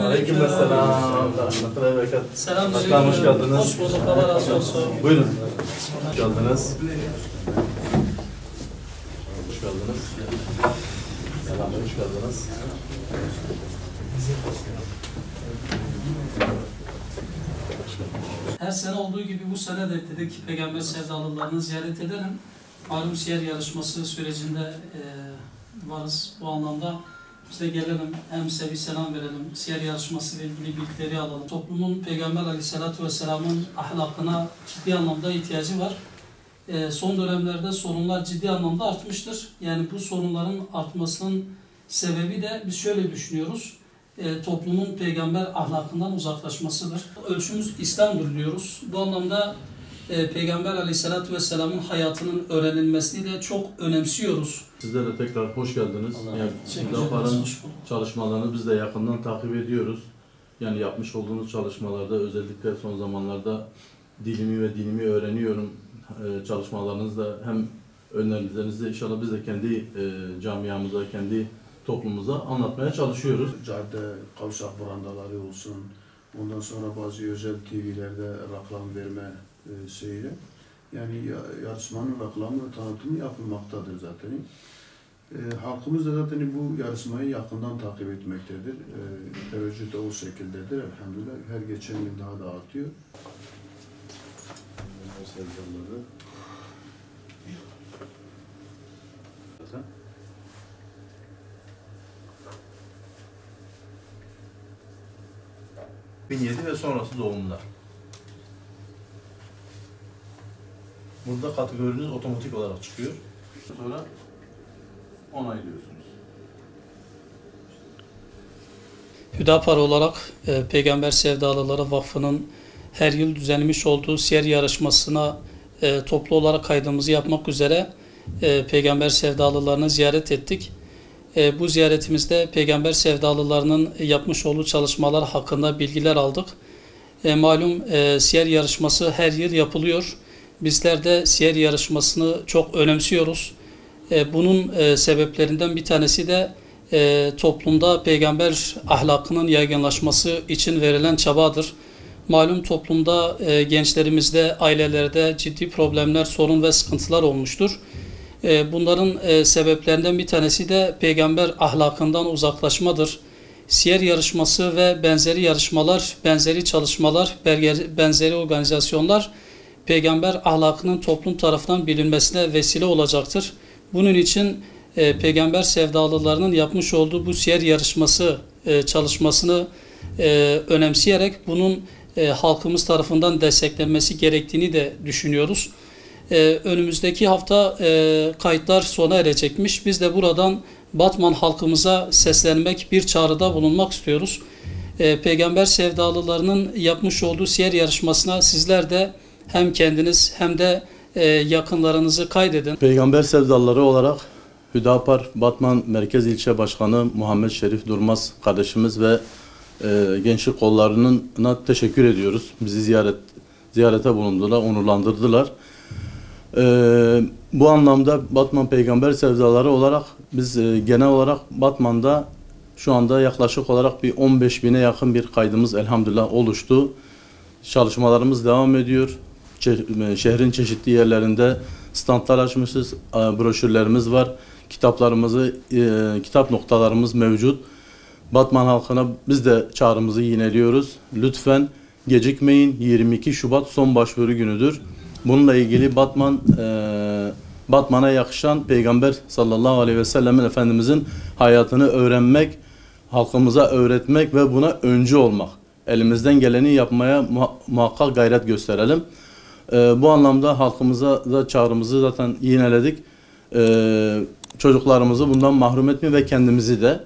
Aleykümselam. Rahmetullahi ve berekat. Selam. Başkanım hoş geldiniz. Hoş bulduk. Allah razı olsun. Buyurun. Hoş geldiniz. Hoş geldiniz. Selam, hoş geldiniz. Her sene olduğu gibi bu sene de dedik Peygamber sevdalılarını ziyaret edelim. Malum siyer yarışması sürecinde varız. Bu anlamda biz de gelelim, hem size bir selam verelim, siyer yarışması ile ilgili bilgileri alalım. Toplumun Peygamber Aleyhisselatü Vesselam'ın ahlakına ciddi anlamda ihtiyacı var. Son dönemlerde sorunlar ciddi anlamda artmıştır. Yani bu sorunların artmasının sebebi de biz şöyle düşünüyoruz. Toplumun peygamber ahlakından uzaklaşmasıdır. Ölçümüz İslam'dır diyoruz. Bu anlamda Peygamber Aleyhisselatü Vesselam'ın hayatının öğrenilmesini de çok önemsiyoruz. Sizlere tekrar hoş geldiniz. Yani Hüdapar'ın çalışmalarını biz de yakından takip ediyoruz. Yani yapmış olduğunuz çalışmalarda özellikle son zamanlarda dilimi ve dinimi öğreniyorum. Çalışmalarınızda hem önerilerinizde inşallah biz de kendi camiamıza, kendi toplumumuza anlatmaya çalışıyoruz. Cadde, kavşak brandaları olsun, ondan sonra bazı özel TV'lerde reklam verme şeyiyle. Yani yarışmanın reklamı ve tanıtımı yapılmaktadır zaten. Halkımız da zaten bu yarışmayı yakından takip etmektedir. Teveccüh de o şekildedir. Elhamdülillah her geçen gün daha da artıyor. Sevdaları. 2007 ve sonrası doğumlular. Burada kategoriniz otomatik olarak çıkıyor. Sonra onaylıyorsunuz. Hüdapar olarak Peygamber Sevdalıları Vakfı'nın her yıl düzenlemiş olduğu siyer yarışmasına toplu olarak kaydımızı yapmak üzere Peygamber Sevdalılarını ziyaret ettik. Bu ziyaretimizde Peygamber Sevdalılarının yapmış olduğu çalışmalar hakkında bilgiler aldık. Malum siyer yarışması her yıl yapılıyor. Bizler de siyer yarışmasını çok önemsiyoruz. Bunun sebeplerinden bir tanesi de toplumda peygamber ahlakının yaygınlaşması için verilen çabadır. Malum toplumda gençlerimizde, ailelerde ciddi problemler, sorun ve sıkıntılar olmuştur. Bunların sebeplerinden bir tanesi de peygamber ahlakından uzaklaşmadır. Siyer yarışması ve benzeri yarışmalar, benzeri çalışmalar, benzeri organizasyonlar peygamber ahlakının toplum tarafından bilinmesine vesile olacaktır. Bunun için peygamber sevdalılarının yapmış olduğu bu siyer yarışması çalışmasını önemseyerek bunun halkımız tarafından desteklenmesi gerektiğini de düşünüyoruz. Önümüzdeki hafta kayıtlar sona erecekmiş. Biz de buradan Batman halkımıza seslenmek, bir çağrıda bulunmak istiyoruz. Peygamber sevdalılarının yapmış olduğu siyer yarışmasına sizler de hem kendiniz hem de yakınlarınızı kaydedin. Peygamber sevdalıları olarak Hüdapar Batman Merkez İlçe Başkanı Muhammed Şerif Durmaz kardeşimiz ve gençlik kollarına teşekkür ediyoruz. Bizi ziyarete bulundular, onurlandırdılar. Bu anlamda Batman Peygamber Sevdaları olarak biz genel olarak Batman'da şu anda yaklaşık olarak bir 15.000'e yakın bir kaydımız elhamdülillah oluştu. Çalışmalarımız devam ediyor. Şehrin çeşitli yerlerinde standlar açmışız, broşürlerimiz var, kitap noktalarımız mevcut. Batman halkına biz de çağrımızı yineliyoruz. Lütfen gecikmeyin. 22 Şubat son başvuru günüdür. Bununla ilgili Batman'a yakışan Peygamber sallallahu aleyhi ve sellem'in Efendimizin hayatını öğrenmek, halkımıza öğretmek ve buna öncü olmak. Elimizden geleni yapmaya muhakkak gayret gösterelim. Bu anlamda halkımıza da çağrımızı zaten yineledik. Çocuklarımızı bundan mahrum etmeyin ve kendimizi de.